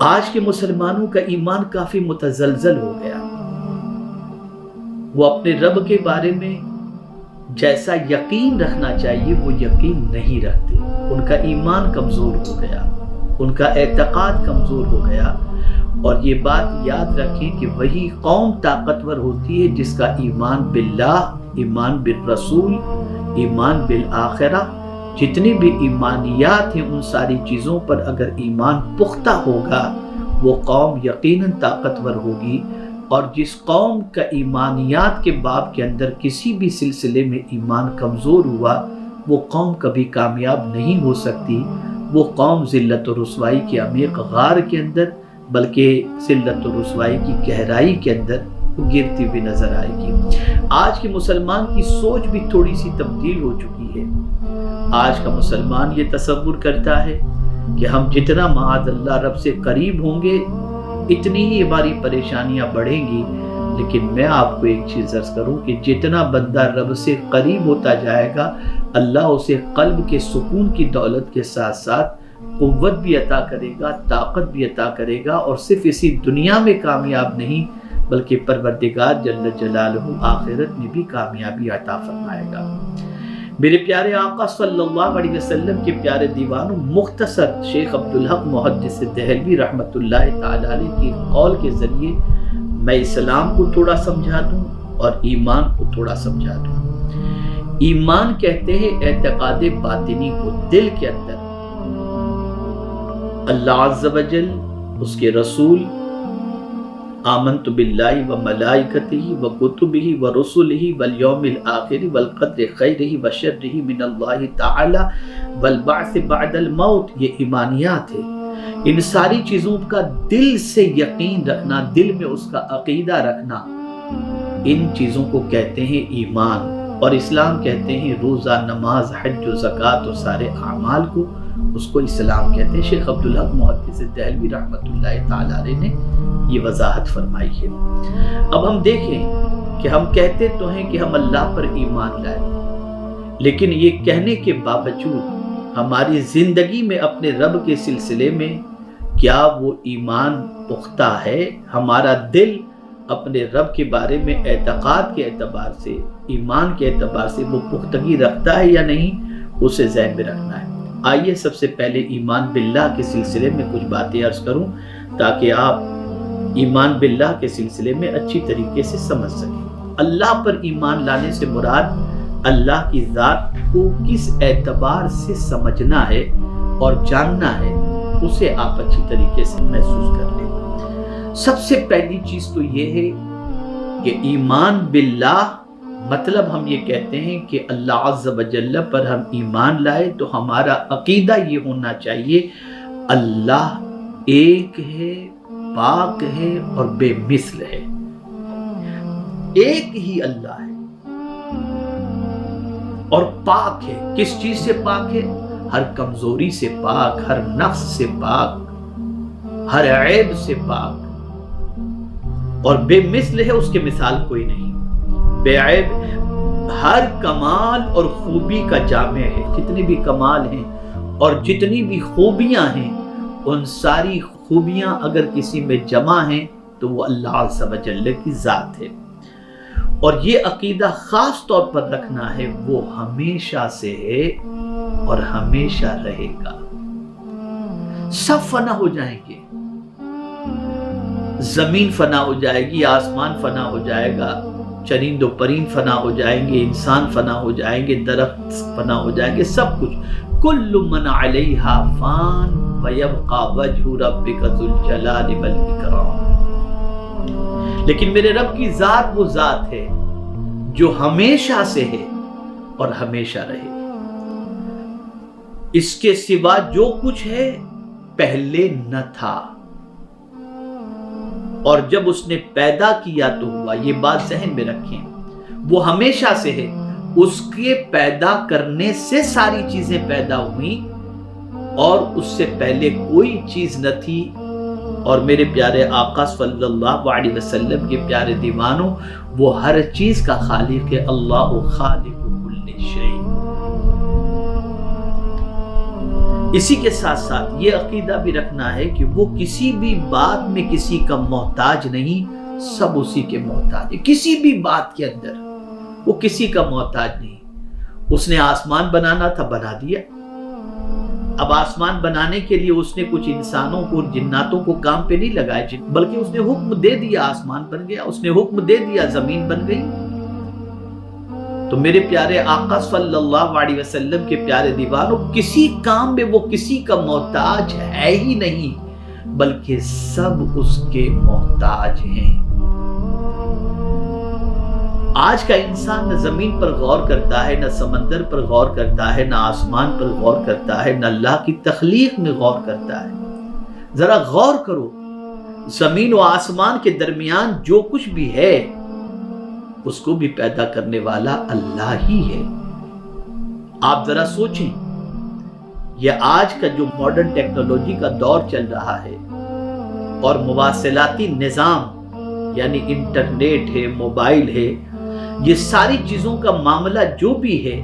آج کے مسلمانوں کا ایمان کافی متزلزل ہو گیا. وہ اپنے رب کے بارے میں جیسا یقین رکھنا چاہیے وہ یقین نہیں رکھتے. ان کا ایمان کمزور ہو گیا، ان کا اعتقاد کمزور ہو گیا. اور یہ بات یاد رکھیں کہ وہی قوم طاقتور ہوتی ہے جس کا ایمان باللہ، ایمان بالرسول، ایمان بالآخرہ، جتنی بھی ایمانیات ہیں ان ساری چیزوں پر اگر ایمان پختہ ہوگا وہ قوم یقیناً طاقتور ہوگی. اور جس قوم کا ایمانیات کے باب کے اندر کسی بھی سلسلے میں ایمان کمزور ہوا وہ قوم کبھی کامیاب نہیں ہو سکتی. وہ قوم ذلت و رسوائی کے عمیق غار کے اندر بلکہ ذلت و رسوائی کی گہرائی کے اندر وہ گرتی ہوئی نظر آئے گی. آج کے مسلمان کی سوچ بھی تھوڑی سی تبدیل ہو چکی ہے. آج کا مسلمان یہ تصور کرتا ہے کہ ہم جتنا معاذ اللہ رب سے قریب ہوں گے اتنی ہی ہماری پریشانیاں بڑھیں گی. لیکن میں آپ کو ایک چیز عرض کروں کہ جتنا بندہ رب سے قریب ہوتا جائے گا اللہ اسے قلب کے سکون کی دولت کے ساتھ ساتھ قوت بھی عطا کرے گا، طاقت بھی عطا کرے گا. اور صرف اسی دنیا میں کامیاب نہیں بلکہ پروردگار جل جلالہ آخرت میں بھی کامیابی عطا فرمائے گا. میرے پیارے آقا صلی اللہ علیہ وسلم کے پیارے دیوانوں، مختصر شیخ عبدالحق محدث دہلوی رحمۃ اللہ تعالی علیہ کی قول کے ذریعے میں اسلام کو تھوڑا سمجھا دوں اور ایمان کو تھوڑا سمجھا دوں. ایمان کہتے ہیں اعتقاد باطنی کو، دل کے اندر اللہ عز و جل، اس کے رسول، آمنت باللہ و ملائکتہ و کتبہ و رسلہ والیوم الآخر والقدر خیرہ و شرہ من اللہ تعالی والبعث بعد الموت، یہ ایمانیات ہے. ان ساری چیزوں کا دل سے یقین رکھنا، دل میں اس کا عقیدہ رکھنا، ان چیزوں کو کہتے ہیں ایمان. اور اسلام کہتے ہیں روزہ، نماز، حج و زکوٰۃ و سارے اعمال کو، اس کو اسلام کہتے ہیں. شیخ عبدالحق محدث دہلوی رحمۃ اللہ تعالی علیہ نے یہ وضاحت فرمائی ہے. اب ہم دیکھیں کہ ہم کہتے تو ہیں کہ ہم اللہ پر ایمان لائے، لیکن یہ کہنے کے باوجود ہماری زندگی میں اپنے رب کے سلسلے میں کیا وہ ایمان پختہ ہے؟ ہمارا دل اپنے رب کے بارے میں اعتقاد کے اعتبار سے، ایمان کے اعتبار سے وہ پختگی رکھتا ہے یا نہیں، اسے ذہن میں رکھنا ہے. آئیے سب سے پہلے ایمان باللہ کے سلسلے میں کچھ باتیں عرض کروں تاکہ آپ ایمان باللہ کے سلسلے میں اچھی طریقے سے سمجھ سکیں. اللہ پر ایمان لانے سے مراد اللہ کی ذات کو کس اعتبار سے سمجھنا ہے اور جاننا ہے، اسے آپ اچھی طریقے سے محسوس کر لیں. سب سے پہلی چیز تو یہ ہے کہ ایمان باللہ مطلب ہم یہ کہتے ہیں کہ اللہ عز و جل پر ہم ایمان لائے تو ہمارا عقیدہ یہ ہونا چاہیے اللہ ایک ہے، پاک ہے اور بے مثل ہے. ایک ہی اللہ ہے اور پاک ہے. کس چیز سے پاک ہے؟ ہر کمزوری سے پاک، ہر نقص سے پاک، ہر عیب سے پاک. اور بے مثل ہے، اس کے مثال کوئی نہیں. بے عیب، ہر کمال اور خوبی کا جامع ہے. جتنے بھی کمال ہیں اور جتنی بھی خوبیاں ہیں ان ساری خوبیاں اگر کسی میں جمع ہیں تو وہ اللہ عز و جل کی ذات ہے. اور یہ عقیدہ خاص طور پر رکھنا ہے، وہ ہمیشہ سے ہے اور ہمیشہ رہے گا. سب فنا ہو جائیں گے، زمین فنا ہو جائے گی، آسمان فنا ہو جائے گا، چرند و پرند فنا ہو جائیں گے، انسان فنا ہو جائیں گے، درخت فنا ہو جائیں گے، سب کچھ. کل من علیہا فان ویبقى وجہ ربک ذو الجلال والاکرام. لیکن میرے رب کی ذات وہ ذات ہے جو ہمیشہ سے ہے اور ہمیشہ رہے. اس کے سوا جو کچھ ہے پہلے نہ تھا، اور جب اس نے پیدا کیا تو ہوا. یہ بات ذہن میں رکھیں، وہ ہمیشہ سے ہے، اس کے پیدا کرنے سے ساری چیزیں پیدا ہوئیں اور اس سے پہلے کوئی چیز نہ تھی. اور میرے پیارے آقا صلی اللہ علیہ وسلم کے پیارے دیوانوں، وہ ہر چیز کا خالق ہے. اللہ خالق کل شیء. اسی کے ساتھ ساتھ یہ عقیدہ بھی رکھنا ہے کہ وہ کسی بھی بات میں کسی کا محتاج نہیں، سب اسی کے محتاج ہے۔ کسی بھی بات کے اندر وہ کسی کا محتاج نہیں۔ اس نے آسمان بنانا تھا، بنا دیا۔ اب آسمان بنانے کے لیے اس نے کچھ انسانوں کو، جناتوں کو کام پہ نہیں لگائے، بلکہ اس نے حکم دے دیا، آسمان بن گیا۔ اس نے حکم دے دیا، زمین بن گئی۔ تو میرے پیارے آقا صلی اللہ علیہ وسلم کے پیارے دیوانوں، کسی کام میں وہ کسی کا محتاج ہے ہی نہیں، بلکہ سب اس کے محتاج ہیں۔ آج کا انسان نہ زمین پر غور کرتا ہے، نہ سمندر پر غور کرتا ہے، نہ آسمان پر غور کرتا ہے، نہ اللہ کی تخلیق میں غور کرتا ہے۔ ذرا غور کرو، زمین و آسمان کے درمیان جو کچھ بھی ہے اس کو بھی پیدا کرنے والا اللہ ہی ہے۔ آپ ذرا سوچیں، یہ آج کا جو ماڈرن ٹیکنالوجی کا دور چل رہا ہے اور مواصلاتی نظام یعنی انٹرنیٹ ہے، موبائل ہے، یہ ساری چیزوں کا معاملہ جو بھی ہے،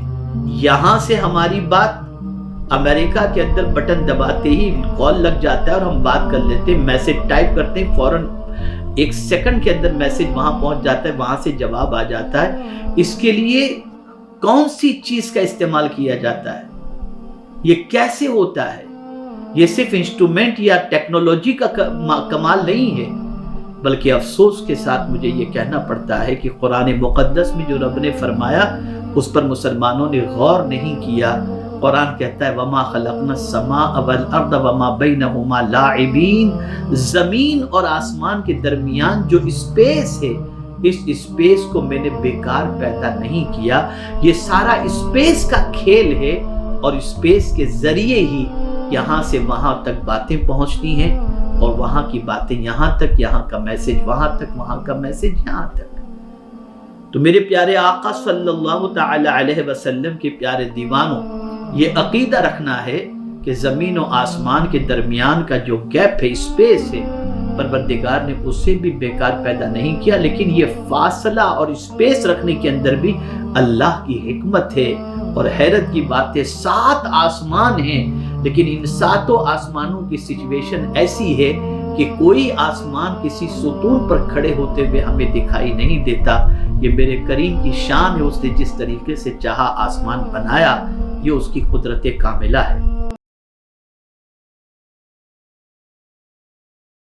یہاں سے ہماری بات امریکہ کے اندر بٹن دباتے ہی کال لگ جاتا ہے اور ہم بات کر لیتے ہیں، میسج ٹائپ کرتے ہیں، فوراً 1 سیکنڈ کے اندر میسج وہاں پہنچ جاتا ہے، وہاں سے جواب آ جاتا ہے۔ اس کے لیے کون سی چیز کا استعمال کیا جاتا ہے؟ یہ کیسے ہوتا ہے؟ یہ صرف انسٹرومنٹ یا ٹیکنالوجی کا کمال نہیں ہے، بلکہ افسوس کے ساتھ مجھے یہ کہنا پڑتا ہے کہ قرآن مقدس میں جو رب نے فرمایا اس پر مسلمانوں نے غور نہیں کیا۔ قرآن کہتا ہے وَمَا خَلَقْنَا السَّمَاءَ وَالْأَرْضَ وَمَا بَيْنَهُمَا لَاعِبِينَ، زمین اور آسمان کے درمیان جو اسپیس ہے، اس اسپیس کو میں نے بیکار پیدا نہیں کیا۔ یہ سارا اسپیس کا کھیل ہے اور اسپیس کے ذریعے ہی یہاں سے وہاں تک باتیں پہنچتی ہیں اور وہاں کی باتیں یہاں تک، یہاں کا میسج وہاں تک، وہاں کا میسج یہاں تک۔ تو میرے پیارے آقا صلی اللہ تعالی علیہ وسلم کے پیارے دیوانوں، یہ عقیدہ رکھنا ہے کہ زمین و آسمان کے درمیان کا جو گیپ ہے، اسپیس ہے، پروردگار نے اسے بھی بیکار پیدا نہیں کیا، لیکن یہ فاصلہ اور اسپیس رکھنے کے اندر بھی اللہ کی حکمت ہے۔ اور حیرت کی بات ہے، 7 آسمان ہیں، لیکن ان 7 آسمانوں کی سچویشن ایسی ہے کہ کوئی آسمان کسی ستون پر کھڑے ہوتے ہوئے ہمیں دکھائی نہیں دیتا۔ یہ میرے کریم کی شان ہے، اس نے جس طریقے سے چاہا آسمان بنایا، یہ اس کی قدرت کاملہ ہے۔